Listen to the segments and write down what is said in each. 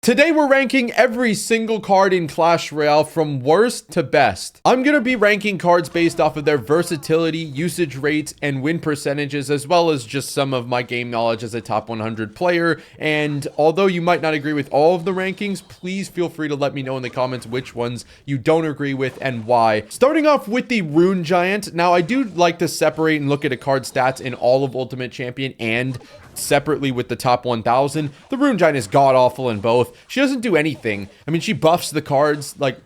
Today we're ranking every single card in Clash Royale from worst to best. I'm going to be ranking cards based off of their versatility, usage rates, and win percentages, as well as just some of my game knowledge as a top 100 player. And although you might not agree with all of the rankings, please feel free to let me know in the comments which ones you don't agree with and why. Starting off with the Rune Giant. Now, I do like to separate and look at a card's stats in all of Ultimate Champion and separately with the top 1000. The Rune Giant is god-awful in both. She doesn't do anything. I mean, she buffs the cards, like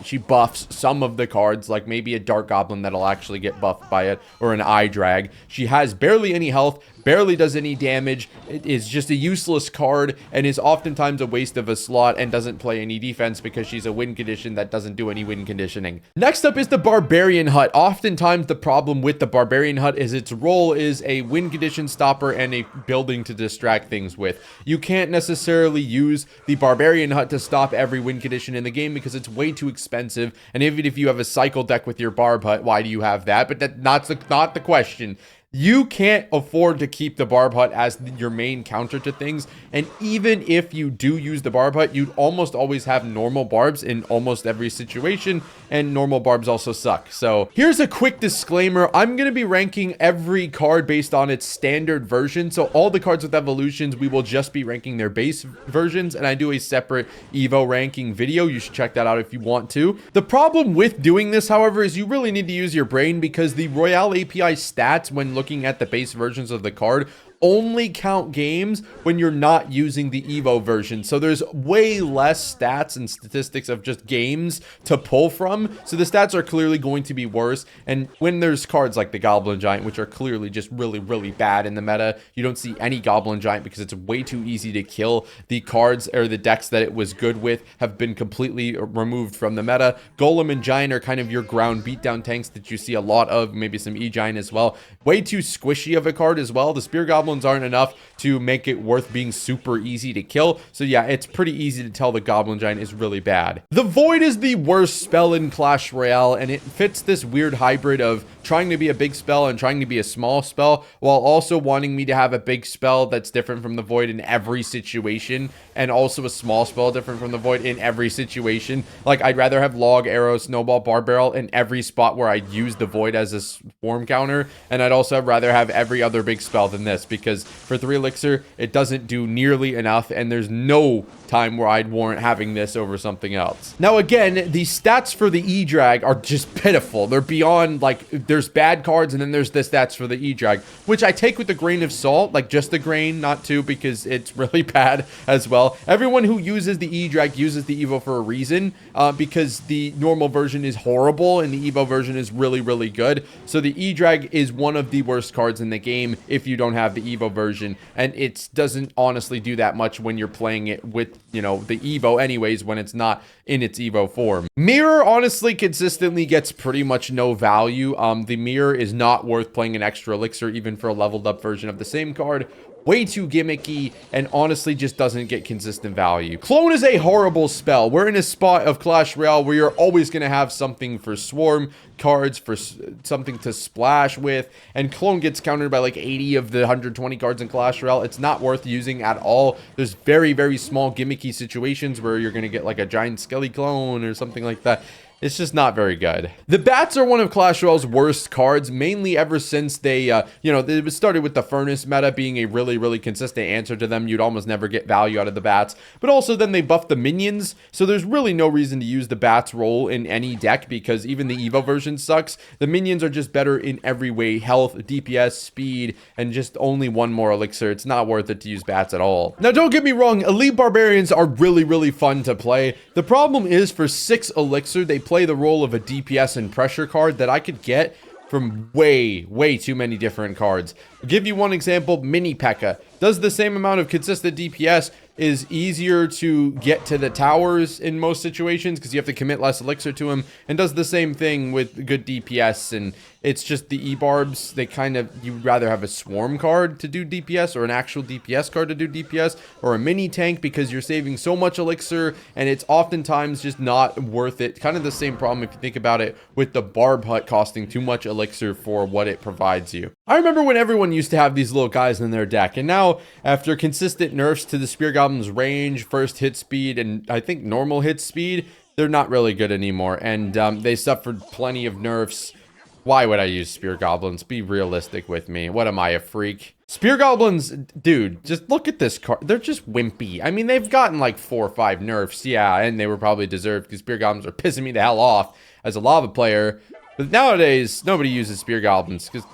she buffs some of the cards, like maybe a Dark Goblin that'll actually get buffed by it, or an Eye Drag. She has barely any health, barely does any damage. It is just a useless card and is oftentimes a waste of a slot and doesn't play any defense because she's a win condition that doesn't do any win conditioning. Next up is the Barbarian Hut. Oftentimes the problem with the Barbarian Hut is its role is a win condition stopper and a building to distract things with. You can't necessarily use the Barbarian Hut to stop every win condition in the game because it's way too expensive, and even if you have a cycle deck with your Barb Hut, why do you have that? But that's not the question. You can't afford to keep the Barb Hut as your main counter to things. And even if you do use the Barb Hut, you'd almost always have normal Barbs in almost every situation. And normal Barbs also suck. So here's a quick disclaimer. I'm going to be ranking every card based on its standard version. So all the cards with evolutions, we will just be ranking their base versions. And I do a separate Evo ranking video. You should check that out if you want to. The problem with doing this, however, is you really need to use your brain because the Royale API stats when looking at the base versions of the card only count games when you're not using the Evo version. So there's way less stats and statistics of just games to pull from. So the stats are clearly going to be worse. And when there's cards like the Goblin Giant, which are clearly just really, really bad in the meta, you don't see any Goblin Giant because it's way too easy to kill. The cards or the decks that it was good with have been completely removed from the meta. Golem and Giant are kind of your ground beatdown tanks that you see a lot of, maybe some E-Giant as well. Way too squishy of a card as well. The Spear Goblins aren't enough to make it worth being super easy to kill. So yeah, it's pretty easy to tell the Goblin Giant is really bad. The Void is the worst spell in Clash Royale, and it fits this weird hybrid of trying to be a big spell and trying to be a small spell, while also wanting me to have a big spell that's different from the Void in every situation, and also a small spell different from the Void in every situation. Like, I'd rather have Log, Arrow, Snowball, Bar Barrel in every spot where I'd use the Void as a swarm counter, and I'd also rather have every other big spell than this, because for 3 elixir, it doesn't do nearly enough, and there's no time where I'd warrant having this over something else. Now, again, the stats for the E-Drag are just pitiful. They're beyond, like, there's bad cards, and then there's the stats for the E-Drag, which I take with a grain of salt, like just a grain, not two, because it's really bad as well. Everyone who uses the E-Drag uses the Evo for a reason, because the normal version is horrible, and the Evo version is really, really good. So the E-Drag is one of the worst cards in the game if you don't have the Evo version, and it doesn't honestly do that much when you're playing it with, you know, the Evo anyways, when it's not in its Evo form. Mirror honestly consistently gets pretty much no value. The Mirror is not worth playing an extra elixir even for a leveled up version of the same card. Way too gimmicky, and honestly just doesn't get consistent value. Clone is a horrible spell. We're in a spot of Clash Royale where you're always going to have something for swarm cards, for something to splash with, and Clone gets countered by like 80 of the 120 cards in Clash Royale. It's not worth using at all. There's very, very small gimmicky situations where you're going to get like a giant skelly clone or something like that. It's just not very good. The Bats are one of Clash Royale's worst cards, mainly ever since they, it started with the Furnace meta being a really, really consistent answer to them. You'd almost never get value out of the Bats. But also then they buffed the minions, so there's really no reason to use the Bats role in any deck because even the Evo version sucks. The minions are just better in every way. Health, DPS, speed, and just only one more elixir. It's not worth it to use Bats at all. Now, don't get me wrong, Elite Barbarians are really, really fun to play. The problem is for 6 elixir, they play the role of a DPS and pressure card that I could get from way too many different cards. I'll give you one example. Mini P.E.K.K.A. does the same amount of consistent DPS, is easier to get to the towers in most situations because you have to commit less elixir to him, and does the same thing with good DPS. And it's just the E-Barbs, they kind of, you'd rather have a swarm card to do DPS or an actual DPS card to do DPS, or a mini tank because you're saving so much elixir, and it's oftentimes just not worth it. Kind of the same problem if you think about it with the Barb Hut costing too much elixir for what it provides you. I remember when everyone used to have these little guys in their deck, and now after consistent nerfs to the Spear Goblin's range, first hit speed, and I think normal hit speed, they're not really good anymore. And they suffered plenty of nerfs. Why would I use Spear Goblins? Be realistic with me. What am I, a freak? Spear Goblins, dude, just look at this card. They're just wimpy. I mean, they've gotten like 4 or 5 nerfs, yeah, and they were probably deserved because Spear Goblins are pissing me the hell off as a lava player. But nowadays, nobody uses Spear Goblins because,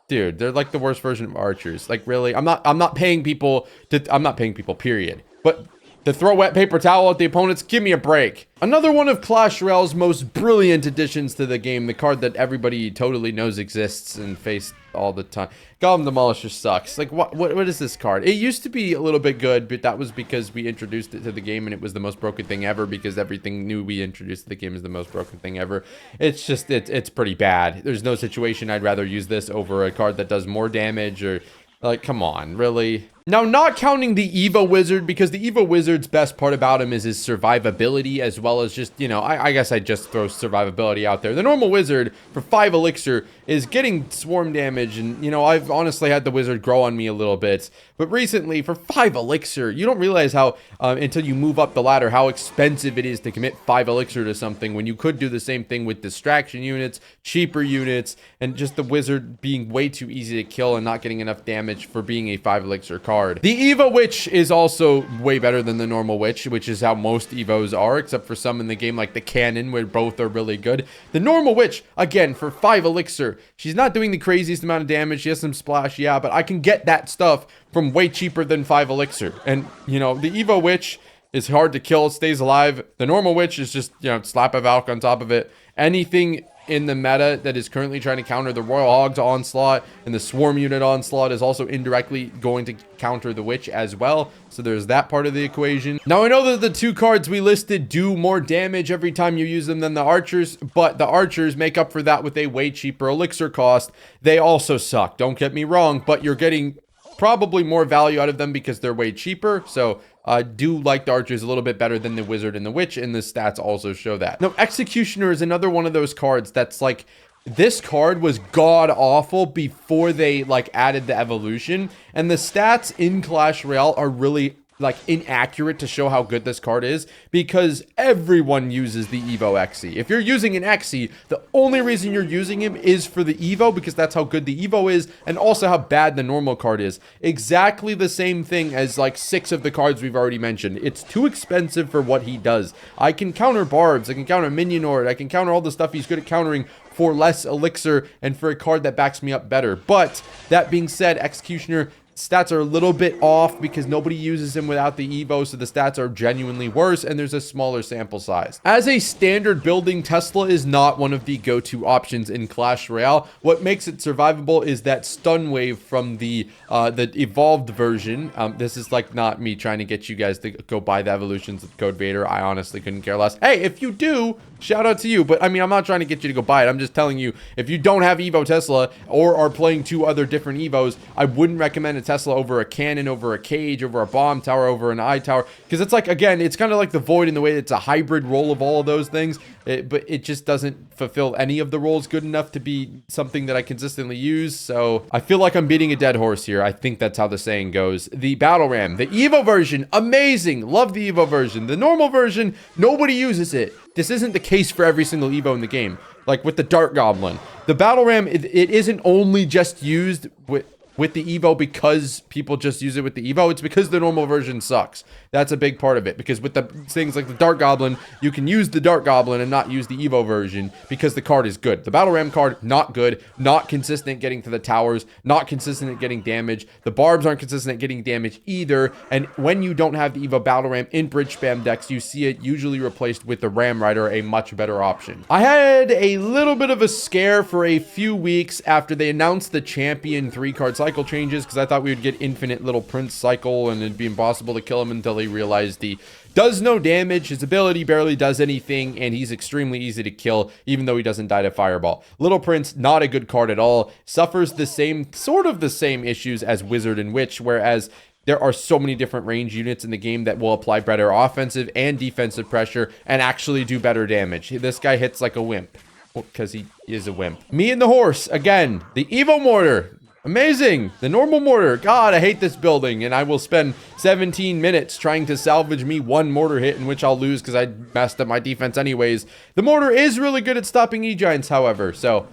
dude, they're like the worst version of archers. Like, really, I'm not paying people, period. But to throw wet paper towel at the opponents, give me a break. Another one of Clash Royale's most brilliant additions to the game, the card that everybody totally knows exists and faced all the time. Goblin Demolisher sucks. Like, what is this card? It used to be a little bit good, but that was because we introduced it to the game and it was the most broken thing ever because everything new we introduced to the game is the most broken thing ever. It's just, it's pretty bad. There's no situation I'd rather use this over a card that does more damage or, like, come on, really? Now, not counting the Evo Wizard, because the Evo Wizard's best part about him is his survivability, as well as just, you know, I guess I'd just throw survivability out there. The normal Wizard, for 5 Elixir, is getting swarm damage, and, you know, I've honestly had the Wizard grow on me a little bit. But recently, for 5 Elixir, you don't realize how, until you move up the ladder, how expensive it is to commit 5 Elixir to something, when you could do the same thing with distraction units, cheaper units, and just the Wizard being way too easy to kill and not getting enough damage for being a 5 Elixir card. The Evo Witch is also way better than the normal Witch, which is how most Evos are, except for some in the game like the Cannon, where both are really good. The normal Witch, again, for 5 Elixir, she's not doing the craziest amount of damage. She has some splash, yeah, but I can get that stuff from way cheaper than 5 Elixir. And, you know, the Evo Witch is hard to kill, stays alive. The normal Witch is just, you know, slap a Valk on top of it. Anything in the meta that is currently trying to counter the Royal Hogs onslaught and the Swarm unit onslaught is also indirectly going to counter the Witch as well. So there's that part of the equation. Now, I know that the 2 cards we listed do more damage every time you use them than the Archers, but the Archers make up for that with a way cheaper Elixir cost. They also suck, don't get me wrong, but you're getting probably more value out of them because they're way cheaper. So I do like the Archers a little bit better than the Wizard and the Witch, and the stats also show that. Now, Executioner is another one of those cards that's like, this card was god awful before they like added the evolution, and the stats in Clash Royale are really like inaccurate to show how good this card is because everyone uses the Evo Xe. If you're using an Xe, the only reason you're using him is for the Evo because that's how good the Evo is and also how bad the normal card is. Exactly the same thing as like 6 of the cards we've already mentioned. It's too expensive for what he does. I can counter Barbs, I can counter Minion Horde, I can counter all the stuff he's good at countering for less Elixir and for a card that backs me up better. But that being said, Executioner stats are a little bit off because nobody uses him without the Evo, so the stats are genuinely worse and there's a smaller sample size. As a standard building, Tesla is not one of the go-to options in Clash Royale. What makes it survivable is that stun wave from the evolved version. This is like not me trying to get you guys to go buy the evolutions of Code Vader. I honestly couldn't care less. Hey, if you do, shout out to you, but I mean, I'm not trying to get you to go buy it. I'm just telling you, if you don't have Evo Tesla or are playing 2 other different Evos, I wouldn't recommend a Tesla over a cannon, over a cage, over a bomb tower, over an eye tower, because it's like, again, it's kind of like the Void in the way that it's a hybrid role of all of those things, but it just doesn't fulfill any of the roles good enough to be something that I consistently use. So I feel like I'm beating a dead horse here. I think that's how the saying goes. The Battle Ram, the Evo version, amazing. Love the Evo version. The normal version, nobody uses it. This isn't the case for every single Evo in the game. Like with the Dart Goblin, the Battle Ram, it isn't only just used with the Evo because people just use it with the Evo. It's because the normal version sucks. That's a big part of it, because with the things like the Dart Goblin, you can use the Dart Goblin and not use the Evo version because the card is good. The Battle Ram card, not good, not consistent getting to the towers, not consistent at getting damage. The Barbs aren't consistent at getting damage either, and when you don't have the Evo Battle Ram in bridge spam decks, you see it usually replaced with the Ram Rider, a much better option. I had a little bit of a scare for a few weeks after they announced the Champion 3-card cycle changes, because I thought we would get infinite Little Prince cycle and it'd be impossible to kill him until he realized he does no damage, his ability barely does anything, and he's extremely easy to kill even though he doesn't die to Fireball. Little Prince, not a good card at all, suffers the same, sort of the same issues as Wizard and Witch, whereas there are so many different range units in the game that will apply better offensive and defensive pressure and actually do better damage. This guy hits like a wimp because he is a wimp. Me and the horse, again, the Evo Mortar. Amazing. The normal mortar. God, I hate this building, and I will spend 17 minutes trying to salvage me one mortar hit in which I'll lose because I messed up my defense anyways. The mortar is really good at stopping E-Giants, however, so...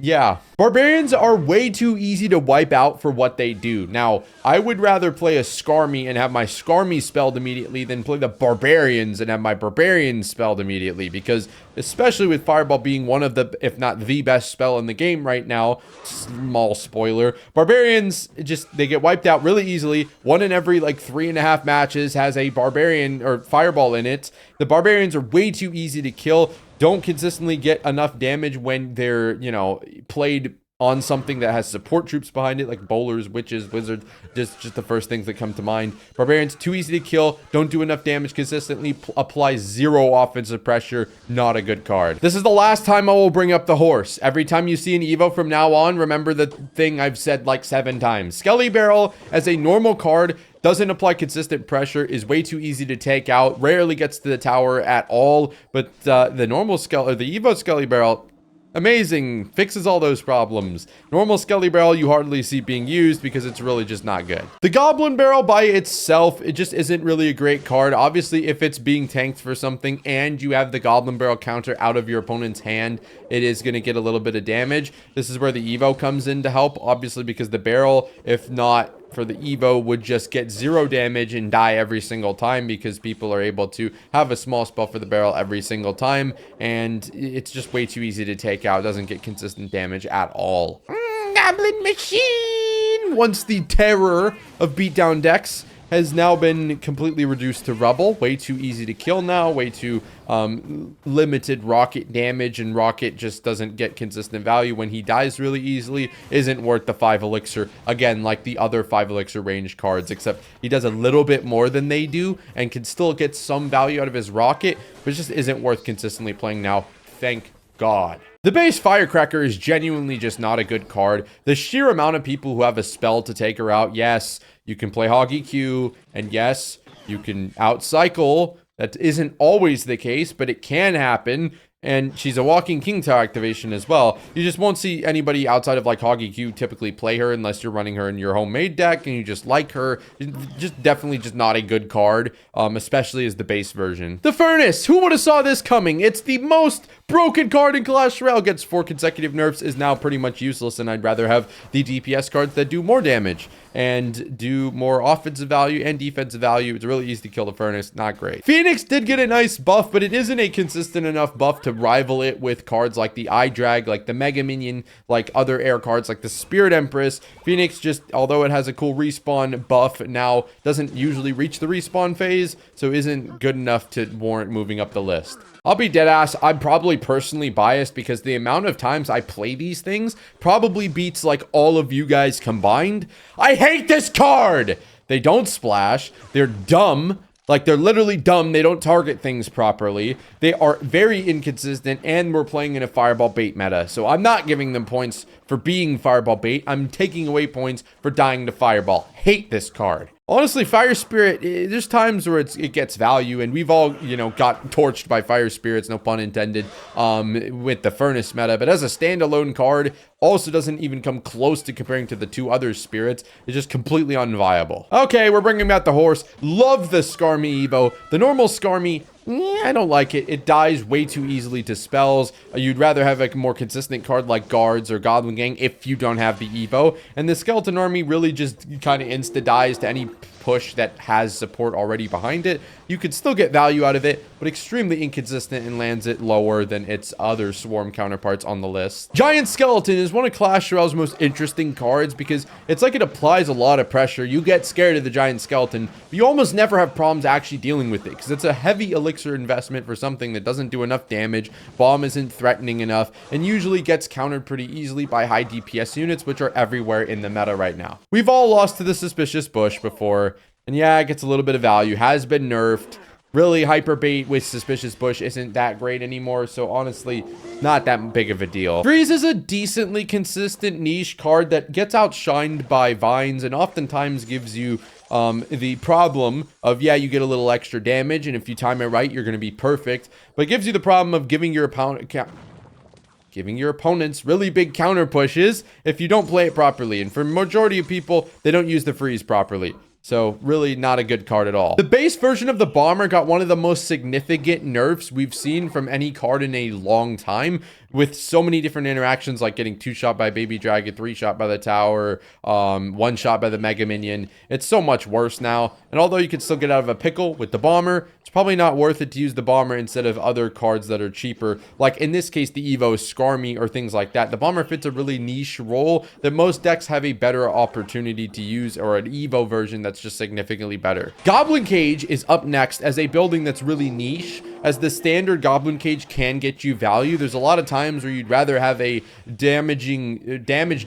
yeah. Barbarians are way too easy to wipe out for what they do. Now, I would rather play a Skarmy and have my Skarmy spelled immediately than play the Barbarians and have my Barbarians spelled immediately, because especially with Fireball being one of the, if not the best spell in the game right now, small spoiler, Barbarians just, they get wiped out really easily. One in every like 3.5 matches has a Barbarian or Fireball in it. The Barbarians are way too easy to kill. Don't consistently get enough damage when they're, you know, played on something that has support troops behind it, like bowlers, witches, wizards, just the first things that come to mind. Barbarians, too easy to kill, don't do enough damage consistently, apply zero offensive pressure, not a good card. This is the last time I will bring up the horse. Every time you see an Evo from now on, remember the thing I've said like 7 times. Skelly Barrel, as a normal card, doesn't apply consistent pressure, is way too easy to take out, rarely gets to the tower at all, but the normal Skelly, or the Evo Skelly Barrel, amazing, fixes all those problems. Normal Skelly Barrel you hardly see being used because it's really just not good. The Goblin Barrel by itself, it just isn't really a great card. Obviously, if it's being tanked for something and you have the Goblin Barrel counter out of your opponent's hand, it is going to get a little bit of damage. This is where the Evo comes in to help, obviously, because the barrel, if not for the Evo, would just get 0 damage and die every single time because people are able to have a small spell for the barrel every single time, and it's just way too easy to take out. It doesn't get consistent damage at all. Goblin Machine! Once the terror of beatdown decks has now been completely reduced to rubble. Way too easy to kill now. Way too limited rocket damage, and rocket just doesn't get consistent value when he dies really easily. Isn't worth the 5 elixir. Again, like the other 5 elixir range cards, except he does a little bit more than they do and can still get some value out of his rocket, but it just isn't worth consistently playing now. Thank God. The base Firecracker is genuinely just not a good card. The sheer amount of people who have a spell to take her out, yes, you can play Hoggy Q, and yes, you can outcycle. That isn't always the case, but it can happen. And she's a walking King Tower activation as well. You just won't see anybody outside of like Hoggy Q typically play her unless you're running her in your homemade deck and you just like her. Just definitely just not a good card, especially as the base version. The Furnace, who would have saw this coming? It's the most broken card in Clash Royale. Gets 4 consecutive nerfs, is now pretty much useless, and I'd rather have the DPS cards that do more damage and do more offensive value and defensive value. It's really easy to kill the Furnace, not great. Phoenix did get a nice buff, but it isn't a consistent enough buff to rival it with cards like the Eye Drag, like the Mega Minion, like other air cards like the Spirit Empress. Phoenix just, although it has a cool respawn buff, now doesn't usually reach the respawn phase, so isn't good enough to warrant moving up the list. I'll be deadass, I'm probably personally biased because the amount of times I play these things probably beats like all of you guys combined. I hate this card! They don't splash, they're dumb. Like, they're literally dumb. They don't target things properly. They are very inconsistent, and we're playing in a Fireball bait meta. So I'm not giving them points for being Fireball bait. I'm taking away points for dying to Fireball. Hate this card. Honestly, Fire Spirit, there's times where it gets value, and we've all, you know, got torched by Fire Spirits, no pun intended, with the Furnace meta. But as a standalone card, also doesn't even come close to comparing to the 2 other spirits. It's just completely unviable. Okay, we're bringing back the horse. Love the Skarmy Evo. The normal Skarmy, I don't like it. It dies way too easily to spells. You'd rather have a more consistent card like Guards or Goblin Gang if you don't have the Evo. And the Skeleton Army really just kind of insta-dies to any push that has support already behind it. You could still get value out of it, but extremely inconsistent and lands it lower than its other Swarm counterparts on the list. Giant Skeleton is one of Clash Royale's most interesting cards because it's like it applies a lot of pressure. You get scared of the Giant Skeleton, but you almost never have problems actually dealing with it because it's a heavy elixir investment for something that doesn't do enough damage, bomb isn't threatening enough, and usually gets countered pretty easily by high DPS units, which are everywhere in the meta right now. We've all lost to the Suspicious Bush before, and yeah, it gets a little bit of value, has been nerfed. Really, Hyper Bait with Suspicious Bush isn't that great anymore, so honestly, not that big of a deal. Freeze is a decently consistent niche card that gets outshined by Vines and oftentimes gives you the problem of, yeah, you get a little extra damage, and if you time it right, you're going to be perfect, but it gives you the problem of giving your opponent giving your opponents really big counter pushes if you don't play it properly. And for majority of people, they don't use the freeze properly. So really not a good card at all. The base version of the bomber got one of the most significant nerfs we've seen from any card in a long time, with so many different interactions, like getting 2-shot by baby dragon, 3-shot by the tower, 1-shot by the mega minion. It's so much worse now. And although you can still get out of a pickle with the bomber, it's probably not worth it to use the bomber instead of other cards that are cheaper. Like in this case, the Evo, Skarmy, or things like that. The bomber fits a really niche role that most decks have a better opportunity to use, or an Evo version that's just significantly better. Goblin Cage is up next as a building that's really niche, as the standard Goblin Cage can get you value. There's a lot of times where you'd rather have a damage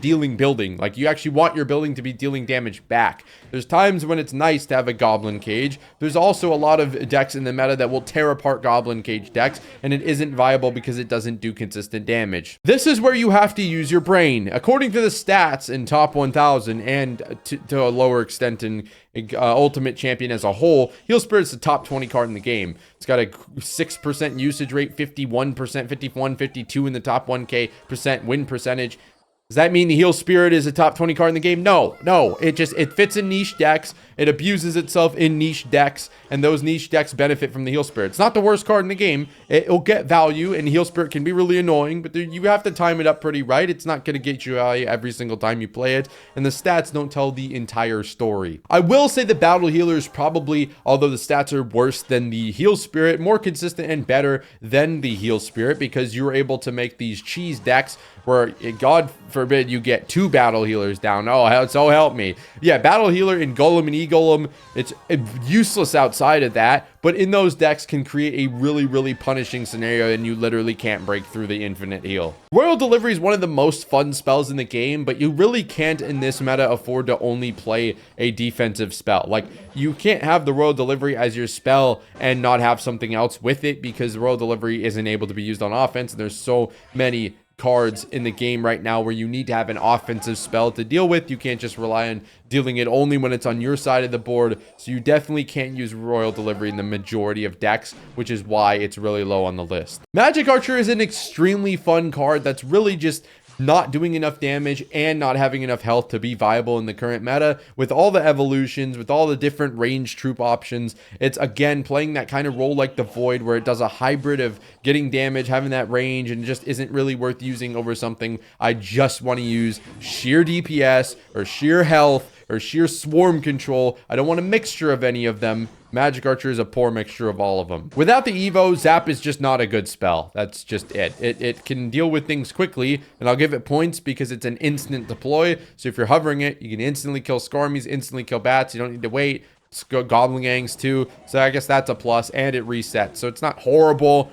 dealing building. Like you actually want your building to be dealing damage back. There's times when it's nice to have a Goblin Cage. There's also a lot of decks in the meta that will tear apart Goblin Cage decks, and it isn't viable because it doesn't do consistent damage. This is where you have to use your brain. According to the stats in top 1000, and to a lower extent in Ultimate Champion as a whole, Heal Spirit's the top 20 card in the game. It's got a 6% usage rate, 51%, 51, 52 in the top 1k percent win percentage. Does that mean the Heal Spirit is a top 20 card in the game? No. It fits in niche decks. It abuses itself in niche decks, and those niche decks benefit from the Heal Spirit. It's not the worst card in the game. It'll get value, and Heal Spirit can be really annoying, but you have to time it up pretty right. It's not going to get you value every single time you play it, and the stats don't tell the entire story. I will say the Battle Healer is probably, although the stats are worse than the Heal Spirit, more consistent and better than the Heal Spirit, because you're able to make these cheese decks where, God forbid, you get 2 Battle Healers down. Oh, so help me. Yeah, Battle Healer in Golem and E-Golem, it's useless outside of that, but in those decks can create a really, really punishing scenario, and you literally can't break through the infinite heal. Royal Delivery is one of the most fun spells in the game, but you really can't in this meta afford to only play a defensive spell. Like, you can't have the Royal Delivery as your spell and not have something else with it, because Royal Delivery isn't able to be used on offense, and there's so many cards in the game right now where you need to have an offensive spell to deal with. You can't just rely on dealing it only when it's on your side of the board, so you definitely can't use Royal Delivery in the majority of decks, which is why it's really low on the list. Magic Archer is an extremely fun card that's really just not doing enough damage and not having enough health to be viable in the current meta. With all the evolutions, with all the different range troop options, it's again playing that kind of role like the Void, where it does a hybrid of getting damage, having that range, and just isn't really worth using over something I just want to use sheer DPS or sheer health or sheer swarm control. I don't want a mixture of any of them. Magic Archer is a poor mixture of all of them. Without the Evo, Zap is just not a good spell. That's just it. It can deal with things quickly, and I'll give it points because it's an instant deploy. So if you're hovering it, you can instantly kill Skarmies, instantly kill bats. You don't need to wait. It's got Goblin Gangs too. So I guess that's a plus, and it resets. So it's not horrible.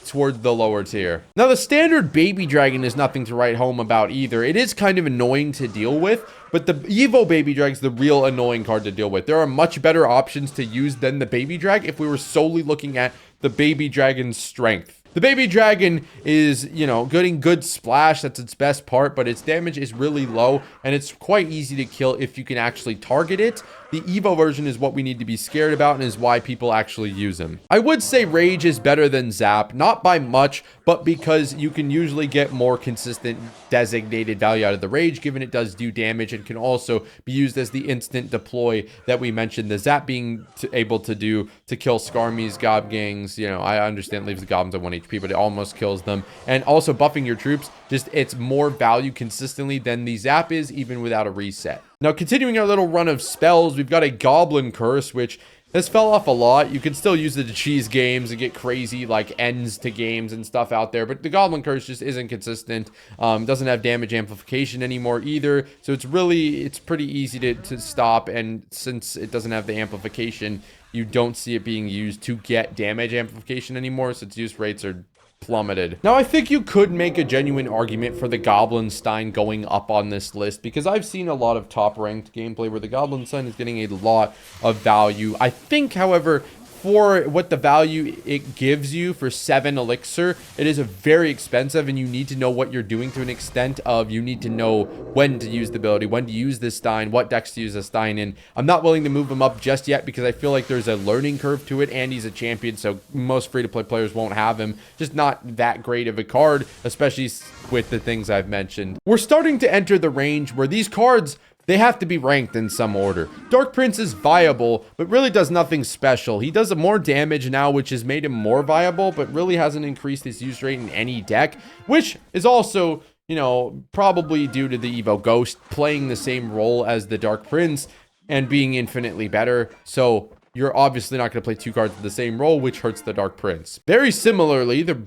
Towards the lower tier. Now, the standard Baby Dragon is nothing to write home about either. It is kind of annoying to deal with, but the Evo Baby Drag is the real annoying card to deal with. There are much better options to use than the Baby Drag if we were solely looking at the Baby Dragon's strength. The Baby Dragon is, getting good splash. That's its best part, but its damage is really low, and it's quite easy to kill if you can actually target it. The Evo version is what we need to be scared about, and is why people actually use him. I would say Rage is better than Zap, not by much, but because you can usually get more consistent designated value out of the Rage, given it does do damage and can also be used as the instant deploy that we mentioned. The Zap being able to do to kill Skarmies, Gob Gangs, I understand it leaves the Goblins at 1 HP, but it almost kills them. And also buffing your troops, it's more value consistently than the Zap is, even without a reset. Now, continuing our little run of spells, we've got a Goblin Curse, which has fell off a lot. You can still use it to cheese games and get crazy like ends to games and stuff out there, but the Goblin Curse just isn't consistent. Doesn't have damage amplification anymore either, so it's pretty easy to stop, and since it doesn't have the amplification, you don't see it being used to get damage amplification anymore, so its use rates are plummeted. Now, I think you could make a genuine argument for the Goblin Stein going up on this list, because I've seen a lot of top ranked gameplay where the Goblin Stein is getting a lot of value. I think, however, for what the value it gives you for 7 elixir, it is a very expensive, and you need to know what you're doing to an extent of you need to know when to use the ability, when to use this Stein, what decks to use a Stein in. I'm not willing to move him up just yet because I feel like there's a learning curve to it, and he's a champion, so most free-to-play players won't have him. Just not that great of a card, especially with the things I've mentioned. We're starting to enter the range where these cards, they have to be ranked in some order. Dark Prince is viable, but really does nothing special. He does more damage now, which has made him more viable, but really hasn't increased his use rate in any deck, which is also, you know, probably due to the Evo Ghost playing the same role as the Dark Prince and being infinitely better. So you're obviously not going to play 2 cards with the same role, which hurts the Dark Prince. Very similarly, the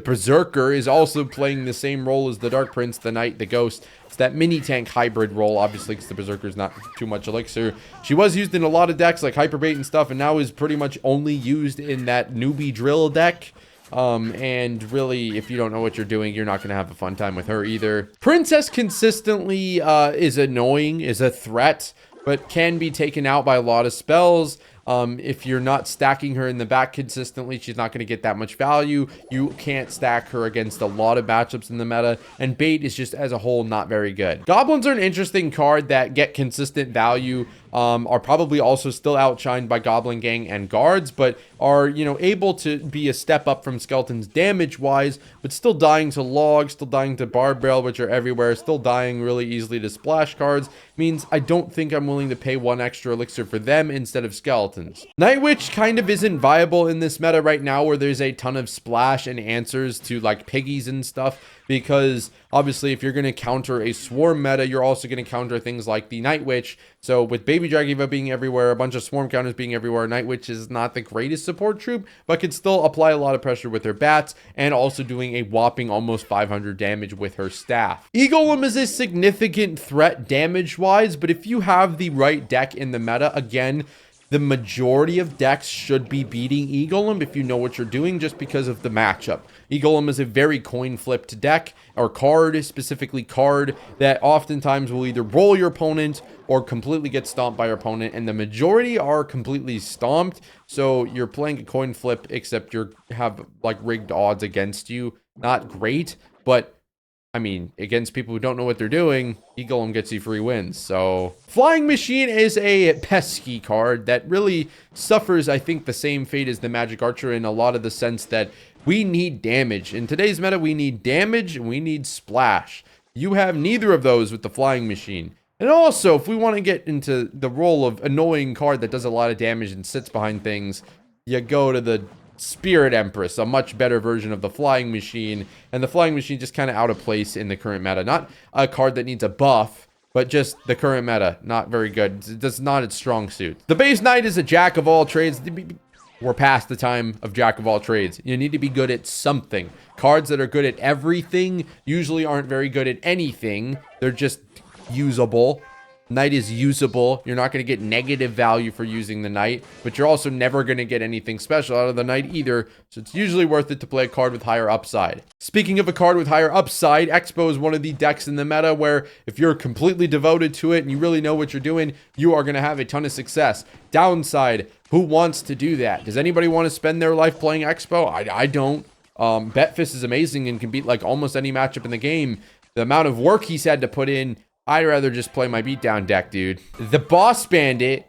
Berserker is also playing the same role as the Dark Prince, the Knight, the Ghost. It's that mini tank hybrid role, obviously, because the Berserker is not too much elixir. She was used in a lot of decks like Hyperbait and stuff, and now is pretty much only used in that newbie drill deck. And really, if you don't know what you're doing, you're not going to have a fun time with her either. Princess consistently is annoying, is a threat, but can be taken out by a lot of spells. If you're not stacking her in the back consistently, she's not going to get that much value. You can't stack her against a lot of matchups in the meta, and bait is just as a whole not very good. Goblins are an interesting card that get consistent value, are probably also still outshined by Goblin Gang and Guards, but are, you know, able to be a step up from Skeletons damage-wise, but still dying to Log, still dying to Barbell, which are everywhere, still dying really easily to Splash cards, means I don't think I'm willing to pay 1 extra elixir for them instead of Skeletons. Night Witch kind of isn't viable in this meta right now, where there's a ton of Splash and answers to, like, piggies and stuff, because obviously if you're going to counter a swarm meta, you're also going to counter things like the Night Witch. So with Baby Dragiva being everywhere, a bunch of swarm counters being everywhere, Night Witch is not the greatest support troop, but can still apply a lot of pressure with her bats, and also doing a whopping almost 500 damage with her staff. E-Golem is a significant threat damage-wise, but if you have the right deck in the meta, again, the majority of decks should be beating E-Golem if you know what you're doing, just because of the matchup. E-Golem is a very coin-flipped deck, or card, specifically card, that oftentimes will either roll your opponent or completely get stomped by your opponent, and the majority are completely stomped, so you're playing a coin flip, except you have, like, rigged odds against you. Not great, but I mean, against people who don't know what they're doing, E-Golem gets you free wins. So Flying Machine is a pesky card that really suffers, I think, the same fate as the Magic Archer in a lot of the sense that we need damage. In today's meta, we need damage and we need splash. You have neither of those with the Flying Machine. And also, if we want to get into the role of annoying card that does a lot of damage and sits behind things, you go to the Spirit Empress, a much better version of the Flying Machine, and the Flying Machine just kind of out of place in the current meta. Not a card that needs a buff, but just the current meta. Not very good. That's not its strong suit. The base knight is a jack of all trades. We're past the time of jack of all trades. You need to be good at something. Cards that are good at everything usually aren't very good at anything. They're just usable. Knight is usable. You're not going to get negative value for using the knight, but you're also never going to get anything special out of the knight either, so it's usually worth it to play a card with higher upside. Speaking of a card with higher upside, Expo is one of the decks in the meta where if you're completely devoted to it and you really know what you're doing, you are going to have a ton of success. Downside, who wants to do that? Does anybody want to spend their life playing Expo? I don't. Betfist is amazing and can beat like almost any matchup in the game. The amount of work he's had to put in, I'd rather just play my beatdown deck, dude. The Boss Bandit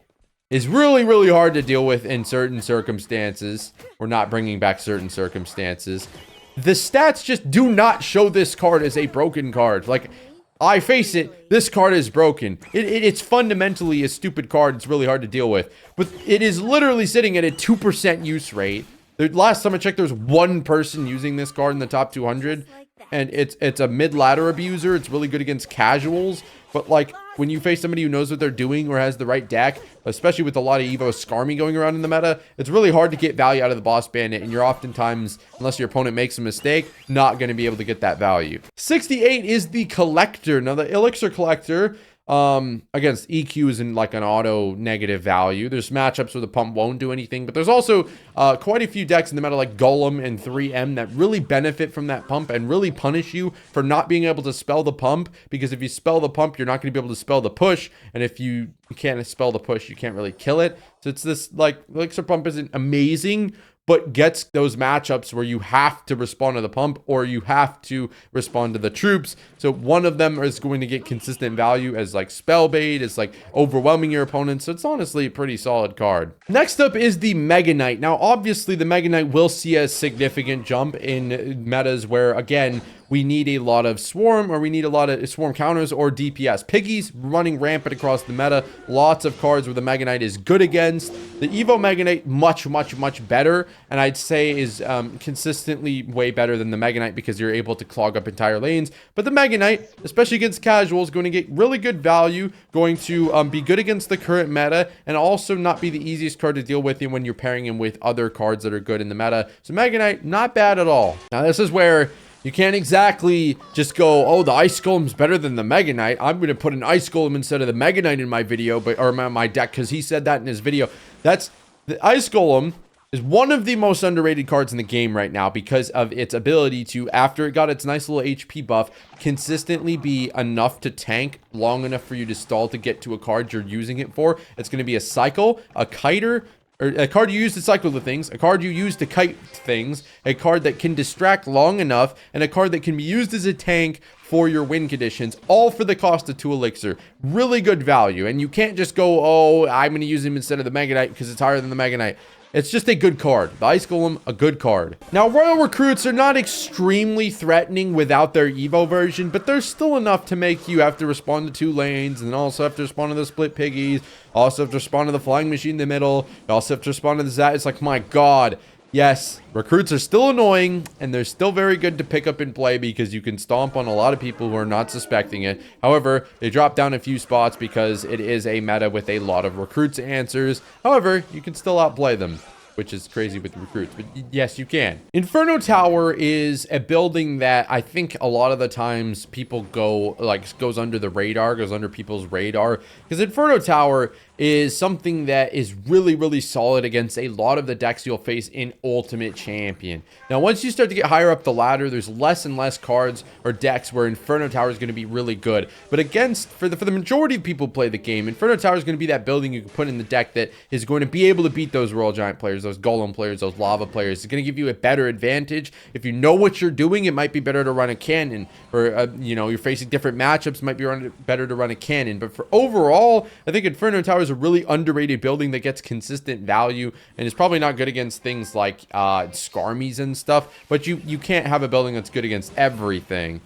is really, really hard to deal with in certain circumstances. We're not bringing back certain circumstances. The stats just do not show this card as a broken card. Like, I face it, this card is broken. It's fundamentally a stupid card. It's really hard to deal with. But it is literally sitting at a 2% use rate. The last time I checked, there was one person using this card in the top 200. And it's a mid-ladder abuser. It's really good against casuals. But, like, when you face somebody who knows what they're doing or has the right deck, especially with a lot of Evo Skarmy going around in the meta, it's really hard to get value out of the Boss Bandit. And you're oftentimes, unless your opponent makes a mistake, not going to be able to get that value. 68 is the Collector. Now, the Elixir Collector against EQs in like an auto negative value. There's matchups where the pump won't do anything, but there's also quite a few decks in the meta like Golem and 3M that really benefit from that pump and really punish you for not being able to spell the pump, because if you spell the pump, you're not going to be able to spell the push, and if you can't spell the push, you can't really kill it. So it's this, like, Elixir Pump isn't amazing, but gets those matchups where you have to respond to the pump or you have to respond to the troops. So one of them is going to get consistent value as like spell bait, is like overwhelming your opponent. So it's honestly a pretty solid card. Next up is the Mega Knight. Now, obviously the Mega Knight will see a significant jump in metas where, again, we need a lot of swarm, or we need a lot of swarm counters or DPS. Piggy's running rampant across the meta. Lots of cards where the Mega Knight is good against. The Evo Mega Knight, much better. And I'd say is consistently way better than the Mega Knight because you're able to clog up entire lanes. But the Mega Knight, especially against casuals, going to get really good value, going to be good against the current meta, and also not be the easiest card to deal with when you're pairing him with other cards that are good in the meta. So Mega Knight, not bad at all. Now this is where you can't exactly just go, oh, the Ice Golem's better than the Mega Knight. I'm going to put an Ice Golem instead of the Mega Knight in my video, or my deck, because he said that in his video. That's the Ice Golem is one of the most underrated cards in the game right now because of its ability to, after it got its nice little HP buff, consistently be enough to tank long enough for you to stall to get to a card you're using it for. It's going to be a cycle, a kiter, or a card you use to cycle the things, a card you use to kite things, a card that can distract long enough, and a card that can be used as a tank for your win conditions, all for the cost of 2 elixir. Really good value, and you can't just go, oh, I'm going to use him instead of the Mega Knight because it's higher than the Mega Knight. It's just a good card. The Ice Golem, a good card. Now, Royal Recruits are not extremely threatening without their Evo version, but they're still enough to make you have to respond to 2 lanes, and then also have to respond to the split piggies, also have to respond to the flying machine in the middle, you also have to respond to the Zat. It's like, my God. Yes, recruits are still annoying, and they're still very good to pick up and play because you can stomp on a lot of people who are not suspecting it. However, they drop down a few spots because it is a meta with a lot of recruits answers. However, you can still outplay them, which is crazy with recruits, but yes, you can. Inferno Tower is a building that I think a lot of the times people goes under the radar, goes under people's radar, because Inferno Tower is something that is really solid against a lot of the decks you'll face in Ultimate Champion. Now, once you start to get higher up the ladder, there's less and less cards or decks where Inferno Tower is going to be really good. But for the majority of people who play the game, Inferno Tower is going to be that building you can put in the deck that is going to be able to beat those Royal Giant players, those Golem players, those Lava players. It's going to give you a better advantage. If you know what you're doing, it might be better to run a cannon. Or, you're facing different matchups, it might be better to run a cannon. But for overall, I think Inferno Tower is a really underrated building that gets consistent value and is probably not good against things like Skarmies and stuff, but you can't have a building that's good against everything,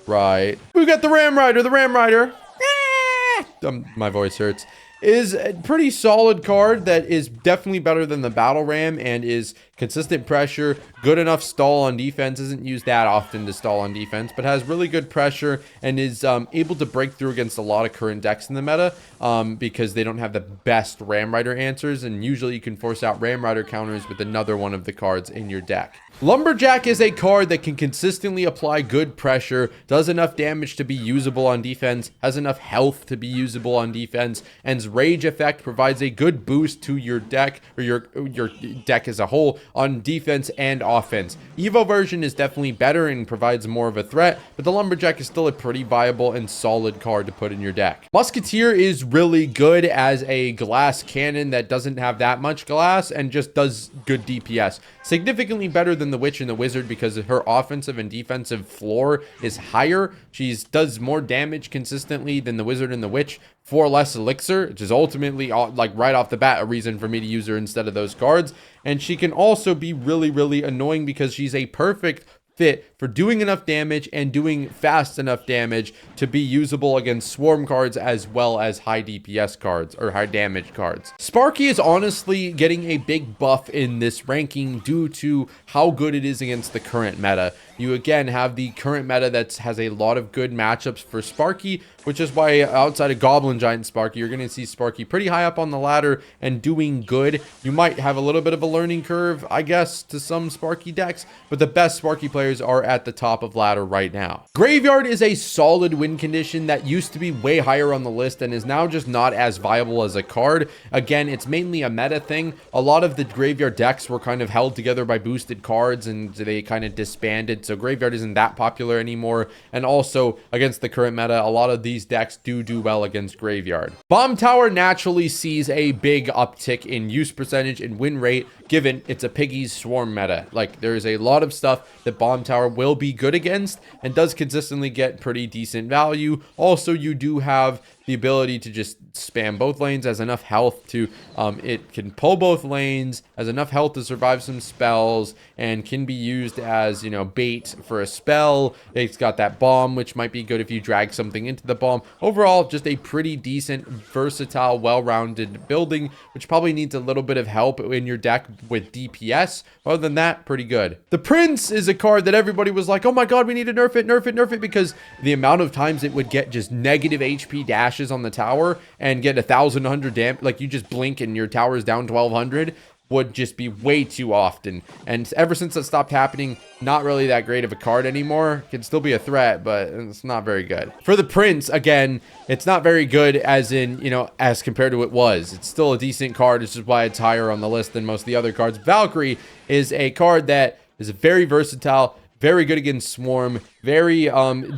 right? We got the Ram Rider. My voice hurts. Is a pretty solid card that is definitely better than the Battle Ram and is consistent pressure, good enough stall on defense, isn't used that often to stall on defense, but has really good pressure and is able to break through against a lot of current decks in the meta because they don't have the best Ram Rider answers, and usually you can force out Ram Rider counters with another one of the cards in your deck. Lumberjack is a card that can consistently apply good pressure, does enough damage to be usable on defense, has enough health to be usable on defense, and Rage effect provides a good boost to your deck, or your deck as a whole, on defense and offense. Evo version is definitely better and provides more of a threat, but the Lumberjack is still a pretty viable and solid card to put in your deck. Musketeer is really good as a glass cannon that doesn't have that much glass and just does good DPS. Significantly better than the Witch and the Wizard because her offensive and defensive floor is higher. She does more damage consistently than the Wizard and the Witch for less elixir, which is ultimately, like, right off the bat, a reason for me to use her instead of those cards. And she can also be really annoying because she's a perfect fit for doing enough damage and doing fast enough damage to be usable against swarm cards as well as high DPS cards or high damage cards. Sparky is honestly getting a big buff in this ranking due to how good it is against the current meta. You again have the current meta that has a lot of good matchups for Sparky, which is why outside of Goblin Giant Sparky, you're going to see Sparky pretty high up on the ladder and doing good. You might have a little bit of a learning curve, I guess, to some Sparky decks, but the best Sparky players are at the top of ladder right now. Graveyard is a solid win condition that used to be way higher on the list and is now just not as viable as a card. Again, it's mainly a meta thing. A lot of the graveyard decks were kind of held together by boosted cards and they kind of disbanded, so graveyard isn't that popular anymore. And also against the current meta, a lot of these decks do well against graveyard. Bomb Tower naturally sees a big uptick in use percentage and win rate, given it's a piggy's swarm meta. Like, there's a lot of stuff that Bomb Tower will be good against and does consistently get pretty decent value. Also, you do have the ability to just spam both lanes, has enough health to it can pull both lanes, has enough health to survive some spells, and can be used as, you know, bait for a spell. It's got that bomb, which might be good if you drag something into the bomb. Overall, just a pretty decent, versatile, well-rounded building, which probably needs a little bit of help in your deck with DPS. Other than that, pretty good. The Prince is a card that everybody was like, oh my god, we need to nerf it, because the amount of times it would get just negative HP dashes on the tower and get 1,100 damage, like you just blink and your tower's down 1,200, would just be way too often. And ever since that stopped happening, not really that great of a card anymore. Can still be a threat, but it's not very good. For the Prince, again, it's not very good as in, you know, as compared to it was. It's still a decent card. It's just why it's higher on the list than most of the other cards. Valkyrie is a card that is very versatile, very good against Swarm, very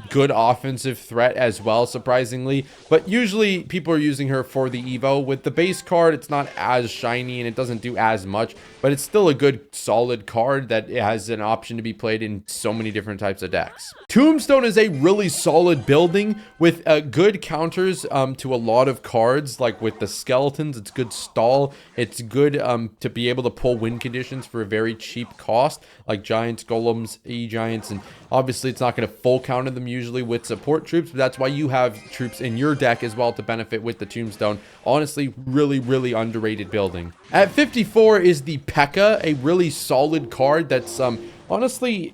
good offensive threat as well, surprisingly. But usually people are using her for the Evo. With the base card, it's not as shiny and it doesn't do as much, but it's still a good, solid card that has an option to be played in so many different types of decks. Tombstone is a really solid building with good counters to a lot of cards. Like with the skeletons, it's good stall. It's good to be able to pull win conditions for a very cheap cost, like giants, golems, E-giants, and obviously it's not going to full counter them usually with support troops, but that's why you have troops in your deck as well to benefit with the Tombstone. Honestly, really underrated building. At 54 is the P.E.K.K.A., a really solid card that's honestly,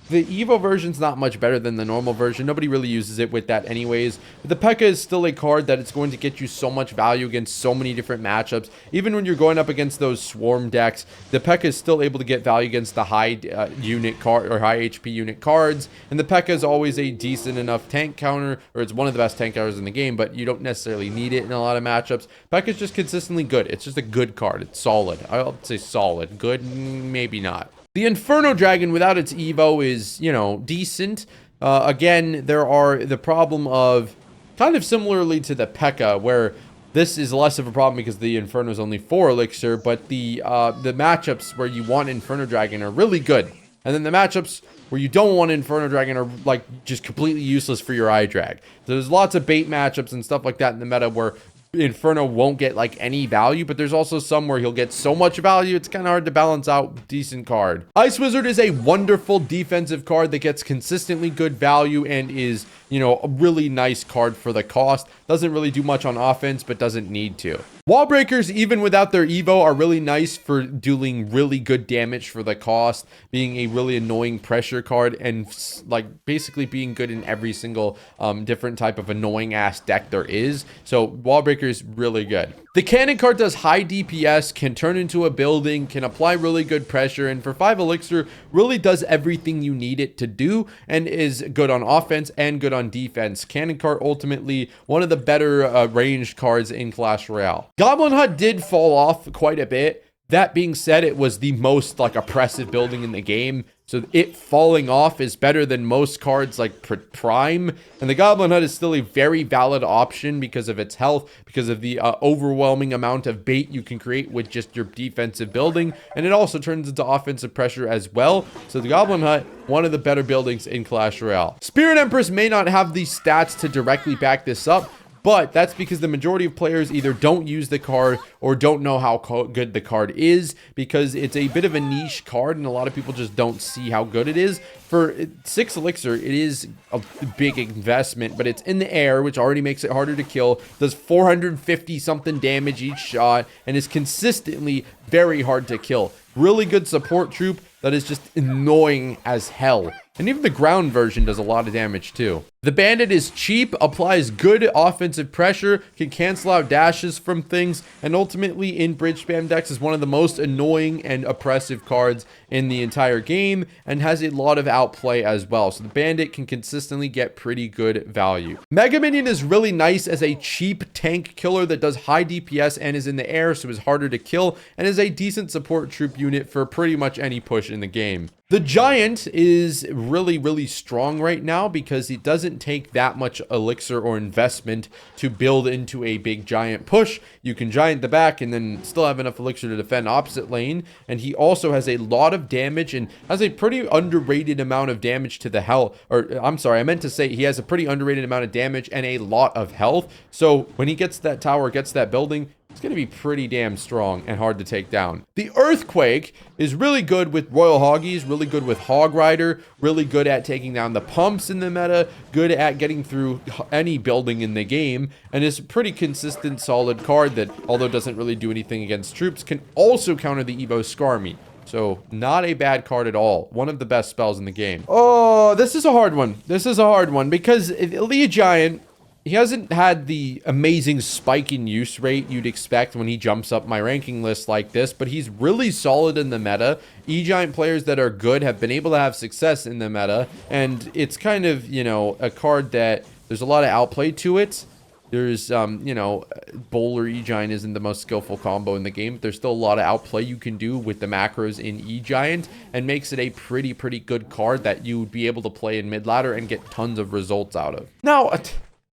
the Evo version's not much better than the normal version. Nobody really uses it with that anyways. But the P.E.K.K.A. is still a card that it's going to get you so much value against so many different matchups. Even when you're going up against those swarm decks, the P.E.K.K.A. is still able to get value against the high unit card or high HP unit cards. And the P.E.K.K.A. is always a decent enough tank counter, or it's one of the best tank counters in the game, but you don't necessarily need it in a lot of matchups. P.E.K.K.A. is just consistently good. It's just a good card. It's solid. I'll say solid. Good, maybe not. The Inferno Dragon without its Evo is, you know, decent. Again, there are the problem of, kind of similarly to the P.E.K.K.A., where this is less of a problem because the Inferno is only 4 elixir, but the matchups where you want Inferno Dragon are really good. And then the matchups where you don't want Inferno Dragon are like just completely useless for your eye drag. There's lots of bait matchups and stuff like that in the meta where Inferno won't get like any value, but there's also some where he'll get so much value it's kind of hard to balance out. Decent card. Ice Wizard is a wonderful defensive card that gets consistently good value and is, you know, a really nice card for the cost. Doesn't really do much on offense, but doesn't need to. Wall Breakers, even without their Evo, are really nice for dealing really good damage for the cost, being a really annoying pressure card, and like basically being good in every single different type of annoying ass deck there is. So Wall Breakers really good. The Cannon card does high DPS, can turn into a building, can apply really good pressure, and for 5 elixir really does everything you need it to do, and is good on offense and good on defense. Cannon card ultimately one of the better ranged cards in Clash Royale. Goblin Hut did fall off quite a bit. That being said, it was the most like oppressive building in the game, so it falling off is better than most cards like Prime. And the Goblin Hut is still a very valid option because of its health, because of the overwhelming amount of bait you can create with just your defensive building, and it also turns into offensive pressure as well. So the Goblin Hut, one of the better buildings in Clash Royale. Spirit Empress may not have the stats to directly back this up, but that's because the majority of players either don't use the card or don't know how good the card is, because it's a bit of a niche card and a lot of people just don't see how good it is. For 6 elixir, it is a big investment, but it's in the air, which already makes it harder to kill, does 450 something damage each shot, and is consistently very hard to kill. Really good support troop that is just annoying as hell. And even the ground version does a lot of damage too. The bandit is cheap, applies good offensive pressure, can cancel out dashes from things, and ultimately in bridge spam decks is one of the most annoying and oppressive cards in the entire game, and has a lot of outplay as well. So the bandit can consistently get pretty good value. Mega Minion is really nice as a cheap tank killer that does high DPS and is in the air, so is harder to kill, and is a decent support troop unit for pretty much any push in the game. The giant is really, really strong right now because it doesn't take that much elixir or investment to build into a big giant push. You can giant the back and then still have enough elixir to defend opposite lane. And he also has a lot of damage and has a pretty underrated amount of damage to the health. Or I'm sorry, I meant to say he has a pretty underrated amount of damage and a lot of health. So when he gets that tower, gets that building, it's going to be pretty damn strong and hard to take down. The Earthquake is really good with Royal Hoggies, really good with Hog Rider, really good at taking down the pumps in the meta, good at getting through any building in the game, and is a pretty consistent, solid card that, although doesn't really do anything against troops, can also counter the Evo Skarmy. So, not a bad card at all. One of the best spells in the game. Oh, this is a hard one. This is a hard one because Elite Giant, he hasn't had the amazing spike in use rate you'd expect when he jumps up my ranking list like this, but he's really solid in the meta. E-Giant players that are good have been able to have success in the meta, and it's kind of, you know, a card that there's a lot of outplay to it. There's, you know, Bowler E-Giant isn't the most skillful combo in the game, but there's still a lot of outplay you can do with the macros in E-Giant, and makes it a pretty good card that you would be able to play in mid-ladder and get tons of results out of. Now,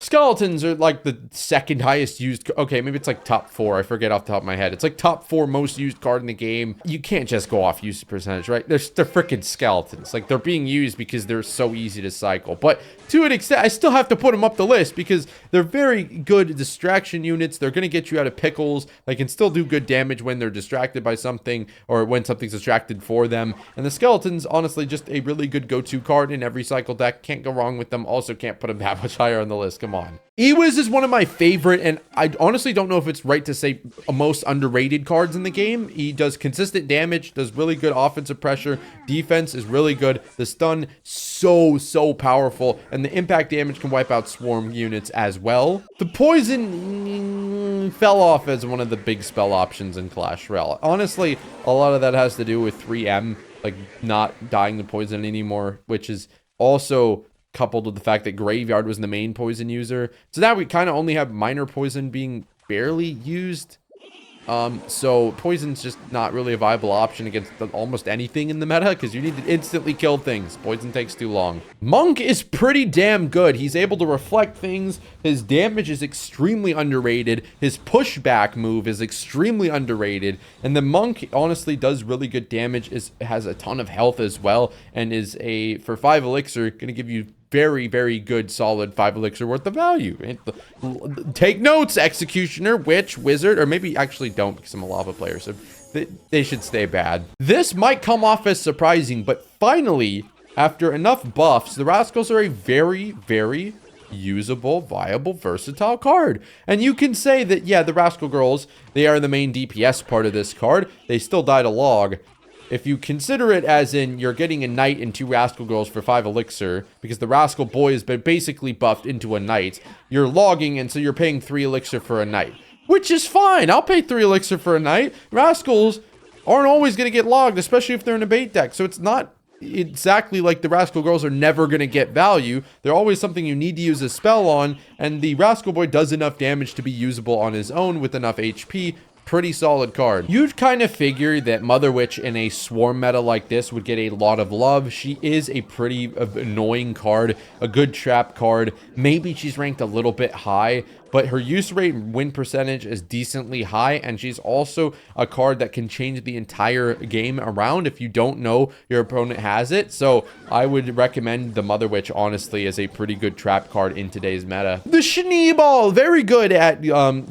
skeletons are like the second highest used. Okay, maybe it's like top 4. I forget off the top of my head. It's like top 4 most used card in the game. You can't just go off usage percentage, right? They're freaking skeletons. Like, they're being used because they're so easy to cycle. But to an extent, I still have to put them up the list because they're very good distraction units. They're going to get you out of pickles. They can still do good damage when they're distracted by something or when something's distracted for them. And the skeletons, honestly, just a really good go-to card in every cycle deck. Can't go wrong with them. Also, can't put them that much higher on the list. Come on. Ewiz is one of my favorite, and I honestly don't know if it's right to say most underrated cards in the game. He does consistent damage, does really good offensive pressure, defense is really good, the stun so powerful, and the impact damage can wipe out swarm units as well. The poison fell off as one of the big spell options in Clash Royale. Honestly, a lot of that has to do with 3M, like not dying to poison anymore, which is also coupled with the fact that Graveyard was the main poison user. So now we kind of only have minor poison being barely used. So poison's just not really a viable option against almost anything in the meta because you need to instantly kill things. Poison takes too long. Monk is pretty damn good. He's able to reflect things. His damage is extremely underrated. His pushback move is extremely underrated. And the Monk honestly does really good damage, has a ton of health as well, and is for 5 elixir going to give you very good solid 5 elixir worth of value. Take notes, Executioner, Witch, Wizard, or maybe actually don't because I'm a lava player, so they should stay bad. This might come off as surprising, but finally, after enough buffs, the Rascals are a very usable, viable, versatile card. And you can say that, yeah, the Rascal Girls, they are the main DPS part of this card. They still die to log. If you consider it as in you're getting a knight and 2 Rascal Girls for 5 elixir, because the Rascal Boy has been basically buffed into a knight, you're logging, and so you're paying 3 elixir for a knight. Which is fine. I'll pay 3 elixir for a knight. Rascals aren't always going to get logged, especially if they're in a bait deck. So it's not exactly like the Rascal Girls are never going to get value. They're always something you need to use a spell on, and the Rascal Boy does enough damage to be usable on his own with enough HP. Pretty solid card. You'd kind of figure that Mother Witch in a swarm meta like this would get a lot of love. She is a pretty annoying card, a good trap card. Maybe she's ranked a little bit high, but her use rate and win percentage is decently high, and she's also a card that can change the entire game around if you don't know your opponent has it. So I would recommend the Mother Witch, honestly, as a pretty good trap card in today's meta. The Schneeball, very good at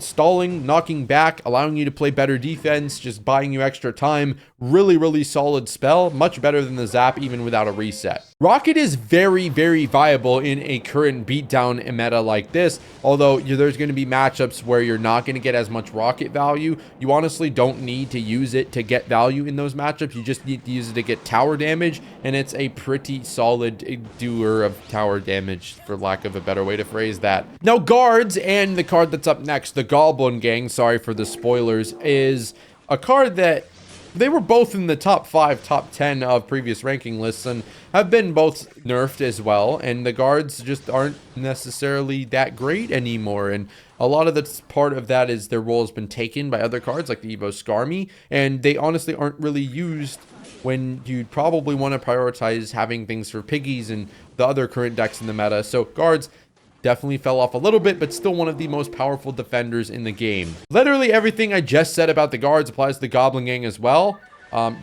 stalling, knocking back, allowing you to play better defense, just buying you extra time. Really, really solid spell. Much better than the Zap, even without a reset. Rocket is very, very viable in a current beatdown meta like this. Although there's going to be matchups where you're not going to get as much Rocket value. You honestly don't need to use it to get value in those matchups. You just need to use it to get tower damage. And it's a pretty solid doer of tower damage, for lack of a better way to phrase that. Now, guards and the card that's up next, the Goblin Gang, sorry for the spoilers, is a card that they were both in the top 5, top 10 of previous ranking lists and have been both nerfed as well. And the guards just aren't necessarily that great anymore. And a lot of the part of that is their role has been taken by other cards like the Evo Skarmy. And they honestly aren't really used when you'd probably want to prioritize having things for piggies and the other current decks in the meta. So guards definitely fell off a little bit, but still one of the most powerful defenders in the game. Literally everything I just said about the guards applies to the Goblin Gang as well.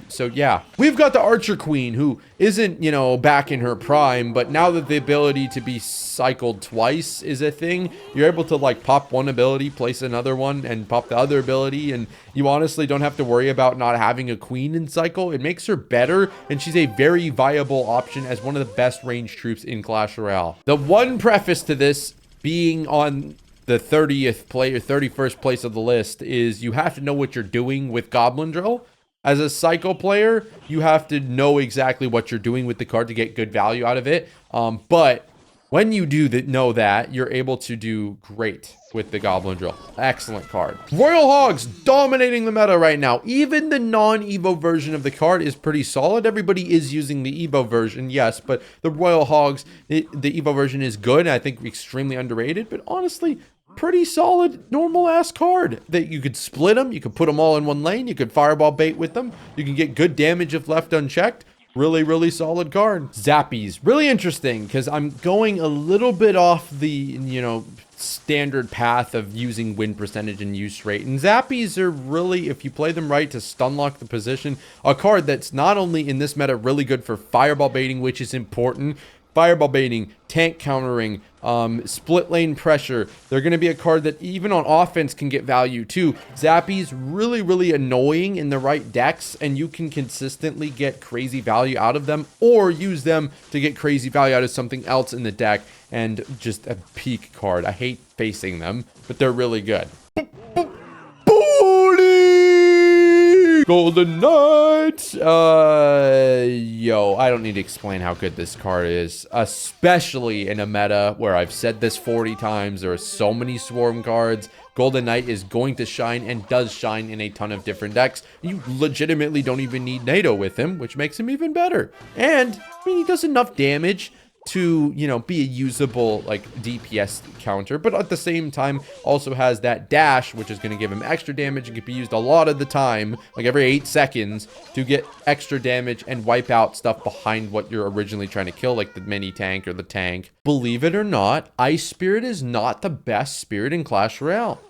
So yeah, we've got the Archer Queen, who isn't, you know, back in her prime, but now that the ability to be cycled twice is a thing, you're able to like pop one ability, place another one, and pop the other ability, and you honestly don't have to worry about not having a queen in cycle. It makes her better, and she's a very viable option as one of the best range troops in Clash Royale. The one preface to this being on the 30th play or 31st place of the list is you have to know what you're doing with Goblin Drill. As a cycle player, you have to know exactly what you're doing with the card to get good value out of it. But when you do know that, you're able to do great with the Goblin Drill. Excellent card. Royal Hogs dominating the meta right now. Even the non-Evo version of the card is pretty solid. Everybody is using the Evo version, yes, but the Royal Hogs, the Evo version is good. I think extremely underrated, but honestly, pretty solid normal ass card that you could split them, you could put them all in one lane, you could fireball bait with them, you can get good damage if left unchecked. Really, really solid card. Zappies, really interesting because I'm going a little bit off the, you know, standard path of using win percentage and use rate, and Zappies are really, if you play them right to stun lock the position, a card that's not only in this meta really good for fireball baiting, which is important, fireball baiting, tank countering, split lane pressure. They're going to be a card that even on offense can get value too. Zappies really, really annoying in the right decks, and you can consistently get crazy value out of them or use them to get crazy value out of something else in the deck, and just a peak card. I hate facing them, but they're really good. Golden Knight! Yo, I don't need to explain how good this card is, especially in a meta where I've said this 40 times. There are so many Swarm cards. Golden Knight is going to shine and does shine in a ton of different decks. You legitimately don't even need NATO with him, which makes him even better. And, I mean, he does enough damage to, you know, be a usable like DPS counter, but at the same time also has that dash, which is going to give him extra damage and can be used a lot of the time, like every 8 seconds, to get extra damage and wipe out stuff behind what you're originally trying to kill, like the mini tank or the tank. Believe it or not, Ice Spirit is not the best spirit in Clash Royale,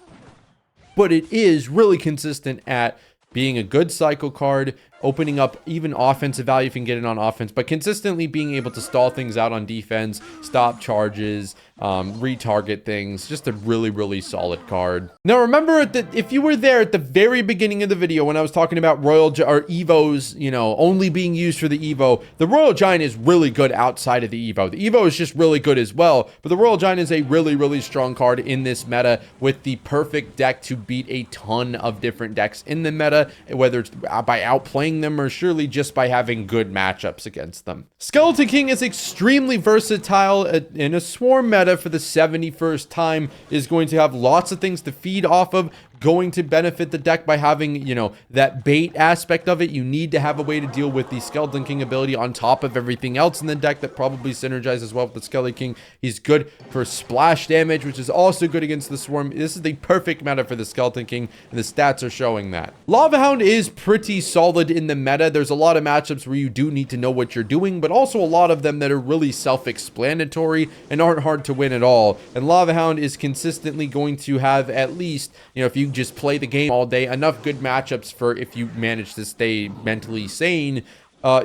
but it is really consistent at being a good cycle card, opening up even offensive value if you can get it on offense, but consistently being able to stall things out on defense, stop charges, retarget things. Just a really, really solid card. Now, remember that if you were there at the very beginning of the video when I was talking about Evos, you know, only being used for the Evo, the Royal Giant is really good outside of the Evo. The Evo is just really good as well, but the Royal Giant is a really, really strong card in this meta with the perfect deck to beat a ton of different decks in the meta, whether it's by outplaying them or surely just by having good matchups against them. Skeleton King is extremely versatile in a swarm meta for the 71st time, is going to have lots of things to feed off of, going to benefit the deck by having, you know, that bait aspect of it. You need to have a way to deal with the Skeleton King ability on top of everything else in the deck that probably synergizes well with the Skeleton King. He's good for splash damage, which is also good against the Swarm. This is the perfect meta for the Skeleton King, and the stats are showing that. Lava Hound is pretty solid in the meta. There's a lot of matchups where you do need to know what you're doing, but also a lot of them that are really self-explanatory and aren't hard to win at all. And Lava Hound is consistently going to have at least, you know, if you just play the game all day, enough good matchups for if you manage to stay mentally sane,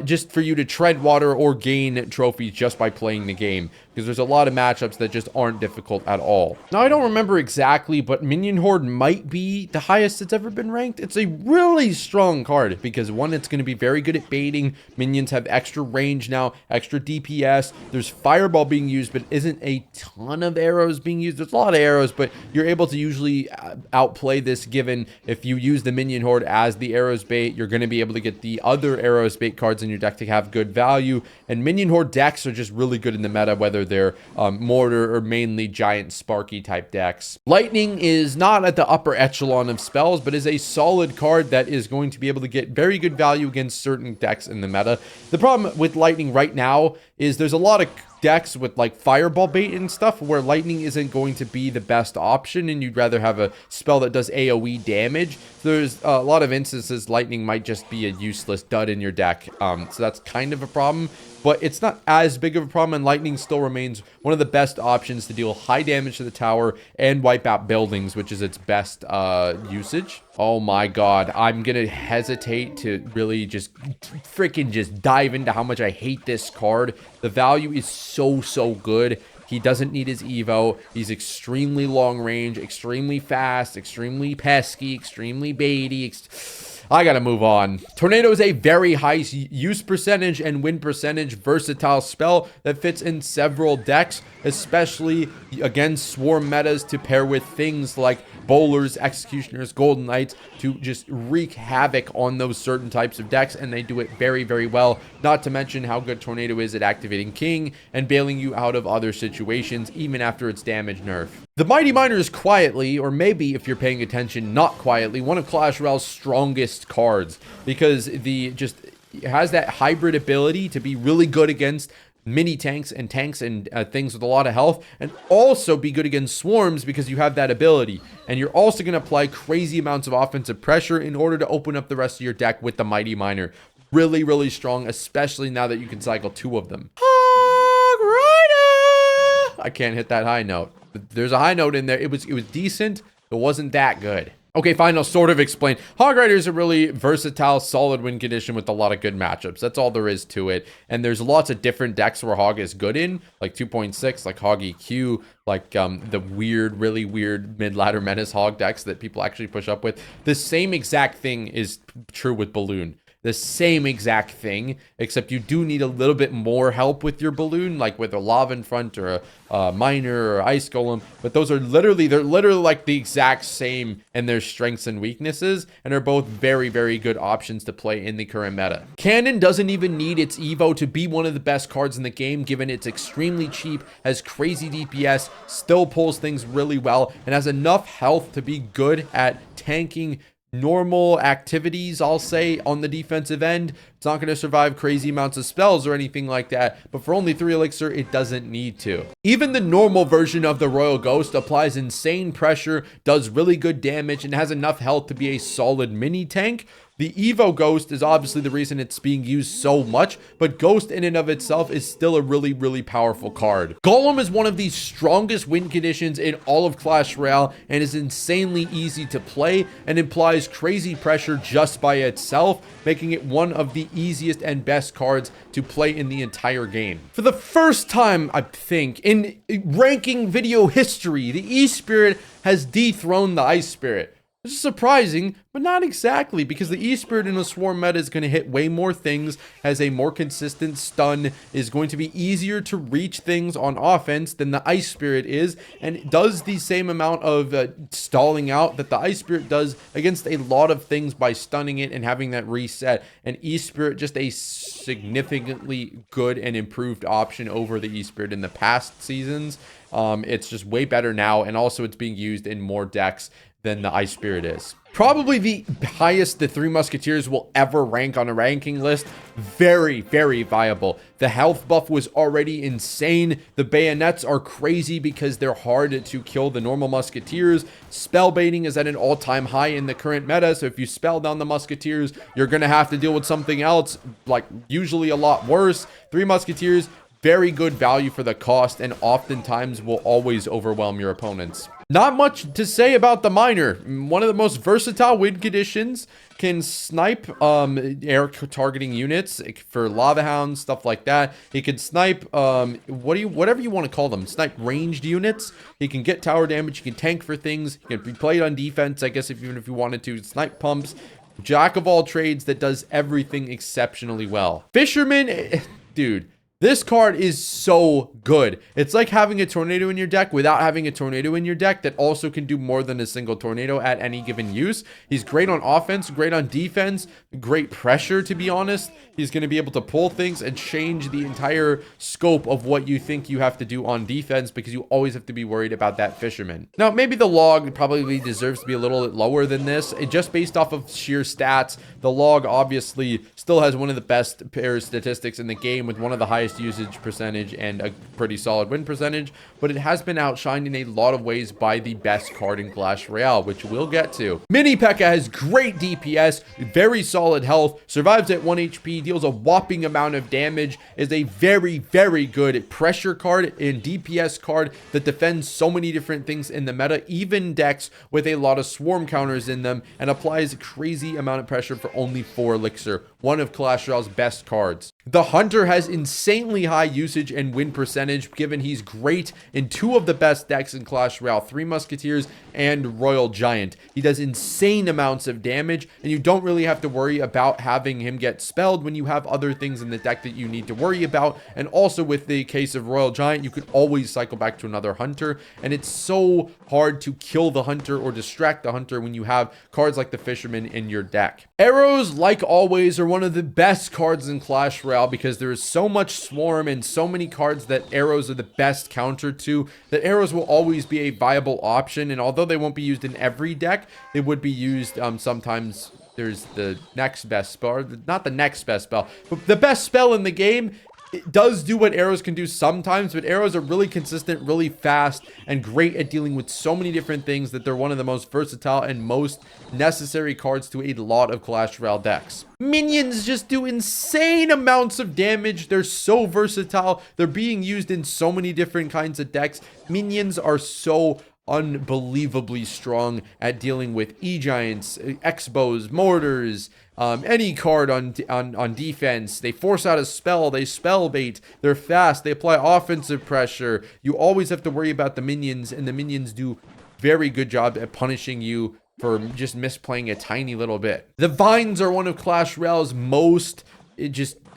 just for you to tread water or gain trophies just by playing the game. because there's a lot of matchups that just aren't difficult at all. Now, I don't remember exactly, but Minion Horde might be the highest it's ever been ranked. It's a really strong card because, one, it's going to be very good at baiting. Minions have extra range now, extra DPS. There's Fireball being used, but isn't a ton of arrows being used. There's a lot of arrows, but you're able to usually outplay this, given if you use the Minion Horde as the arrows bait, you're going to be able to get the other arrows bait cards in your deck to have good value. And Minion Horde decks are just really good in the meta, whether they're mortar or mainly giant sparky type decks. Lightning is not at the upper echelon of spells, but is a solid card that is going to be able to get very good value against certain decks in the meta. The problem with Lightning right now is there's a lot of decks with like Fireball bait and stuff where Lightning isn't going to be the best option, and you'd rather have a spell that does AoE damage. So there's a lot of instances Lightning might just be a useless dud in your deck. So that's kind of a problem, but it's not as big of a problem, and Lightning still remains one of the best options to deal high damage to the tower and wipe out buildings, which is its best usage. Oh my god, I'm gonna hesitate to really just freaking just dive into how much I hate this card. The value is so good. He doesn't need his Evo. He's extremely long range, extremely fast, extremely pesky, extremely baity. I gotta move on. Tornado is a very high use percentage and win percentage versatile spell that fits in several decks, especially against swarm metas, to pair with things like bowlers, executioners, golden knights, to just wreak havoc on those certain types of decks, and they do it very well. Not to mention how good Tornado is at activating King and bailing you out of other situations even after its damage nerf. The Mighty Miner is quietly, or maybe if you're paying attention, not quietly, one of Clash Royale's strongest cards, because it has that hybrid ability to be really good against mini tanks and things with a lot of health, and also be good against swarms because you have that ability. And you're also going to apply crazy amounts of offensive pressure in order to open up the rest of your deck with the Mighty Miner. Really strong, especially now that you can cycle 2 of them. I can't hit that high note. There's a high note in there. It was decent. It wasn't that good. Okay, fine, I'll sort of explain. Hog Rider is a really versatile, solid win condition with a lot of good matchups. That's all there is to it. And there's lots of different decks where Hog is good in, like 2.6, like Hog EQ, like the really weird mid-ladder Menace Hog decks that people actually push up with. The same exact thing is true with Balloon. The same exact thing, except you do need a little bit more help with your Balloon, like with a Lava in front or a Miner or Ice Golem. But those are literally like the exact same in their strengths and weaknesses, and are both very good options to play in the current meta. Cannon doesn't even need its Evo to be one of the best cards in the game, given it's extremely cheap, has crazy DPS, still pulls things really well, and has enough health to be good at tanking normal activities, I'll say, on the defensive end. It's not going to survive crazy amounts of spells or anything like that, but for only 3 elixir, it doesn't need to. Even the normal version of the Royal Ghost applies insane pressure, does really good damage, and has enough health to be a solid mini tank. The Evo Ghost is obviously the reason it's being used so much, but Ghost in and of itself is still a really powerful card. Golem is one of the strongest win conditions in all of Clash Royale, and is insanely easy to play, and implies crazy pressure just by itself, making it one of the easiest and best cards to play in the entire game. For the first time, I think, in ranking video history, the E-Spirit has dethroned the Ice Spirit. This is surprising, but not exactly, because the E-Spirit in a swarm meta is going to hit way more things, has a more consistent stun, is going to be easier to reach things on offense than the Ice Spirit is, and does the same amount of stalling out that the Ice Spirit does against a lot of things by stunning it and having that reset. And E-Spirit, just a significantly good and improved option over the E-Spirit in the past seasons. It's just way better now, and also it's being used in more decks than the Ice Spirit is. Probably the highest the 3 Musketeers will ever rank on a ranking list. Very viable. The health buff was already insane. The bayonets are crazy because they're hard to kill the normal Musketeers. Spell baiting is at an all-time high in the current meta, so if you spell down the Musketeers, you're gonna have to deal with something else, like usually a lot worse. 3 Musketeers, very good value for the cost, and oftentimes will always overwhelm your opponents. Not much to say about the miner. One of the most versatile win conditions, can snipe air targeting units for lava hounds, stuff like that. He can snipe whatever you want to call them, snipe ranged units. He can get tower damage, he can tank for things, he can be played on defense, I guess, even if you wanted to. Snipe pumps, jack of all trades that does everything exceptionally well. Fisherman, dude, this card is so good. It's like having a tornado in your deck without having a tornado in your deck that also can do more than a single tornado at any given use. He's great on offense, great on defense, great pressure, to be honest. He's going to be able to pull things and change the entire scope of what you think you have to do on defense, because you always have to be worried about that fisherman. Now, maybe the log probably deserves to be a little bit lower than this. Just based off of sheer stats, the log obviously still has one of the best pair statistics in the game, with one of the highest usage percentage and a pretty solid win percentage, but it has been outshined in a lot of ways by the best card in Clash Royale, which we'll get to. Mini P.E.K.K.A has great DPS, very solid health, survives at 1 HP, deals a whopping amount of damage, is a very, very good pressure card and DPS card that defends so many different things in the meta, even decks with a lot of swarm counters in them, and applies a crazy amount of pressure for only 4 elixir, one of Clash Royale's best cards. The Hunter has insanely high usage and win percentage, given he's great in 2 of the best decks in Clash Royale, 3 Musketeers and Royal Giant. He does insane amounts of damage, and you don't really have to worry about having him get spelled when you have other things in the deck that you need to worry about. And also with the case of Royal Giant, you could always cycle back to another Hunter, and it's so hard to kill the Hunter or distract the Hunter when you have cards like the Fisherman in your deck. Arrows, like always, are one of the best cards in Clash Royale, because there is so much swarm and so many cards that arrows are the best counter to, that arrows will always be a viable option. And although they won't be used in every deck, they would be used sometimes. There's the next best spell, not the next best spell, but the best spell in the game. It does do what arrows can do sometimes, but arrows are really consistent, really fast, and great at dealing with so many different things that they're one of the most versatile and most necessary cards to a lot of Clash Royale decks. Minions just do insane amounts of damage. They're so versatile. They're being used in so many different kinds of decks. Minions are so unbelievably strong at dealing with E-Giants, X-Bows, Mortars, any card on defense. They force out a spell, they spell bait, they're fast, they apply offensive pressure. You always have to worry about the minions, and the minions do very good job at punishing you for just misplaying a tiny little bit. The Vines are one of Clash Royale's most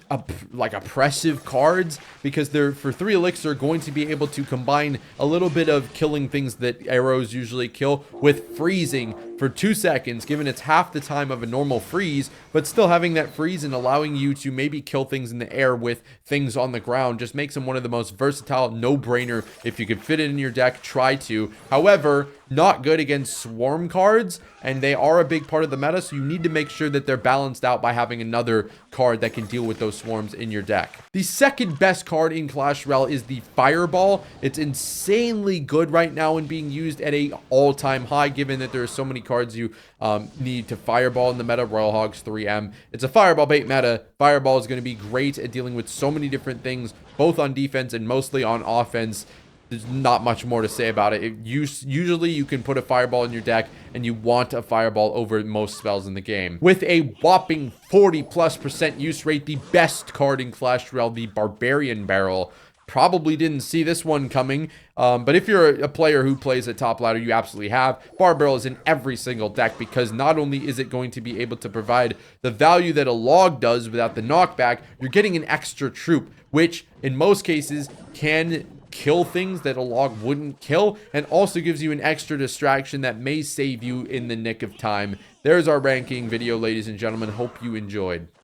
oppressive cards, because they're for 3 elixir going to be able to combine a little bit of killing things that arrows usually kill with freezing for 2 seconds, given it's half the time of a normal freeze, but still having that freeze and allowing you to maybe kill things in the air with things on the ground just makes him one of the most versatile. No-brainer. If you can fit it in your deck, try to. However, not good against swarm cards, and they are a big part of the meta, so you need to make sure that they're balanced out by having another card that can deal with those swarms in your deck. The second best card in Clash Royale is the Fireball. It's insanely good right now and being used at a all-time high, given that there are so many cards you need to Fireball in the meta. Royal Hogs 3M. It's a Fireball bait meta. Fireball is going to be great at dealing with so many different things, both on defense and mostly on offense. There's not much more to say about it. Usually you can put a Fireball in your deck, and you want a Fireball over most spells in the game. With a whopping 40+% use rate, the best card in Clash Royale, the Barbarian Barrel. Probably didn't see this one coming, but if you're a player who plays at top ladder, you absolutely have. Bar Barrel is in every single deck, because not only is it going to be able to provide the value that a log does without the knockback, you're getting an extra troop, which in most cases can kill things that a log wouldn't kill, and also gives you an extra distraction that may save you in the nick of time. There's our ranking video, ladies and gentlemen. Hope you enjoyed.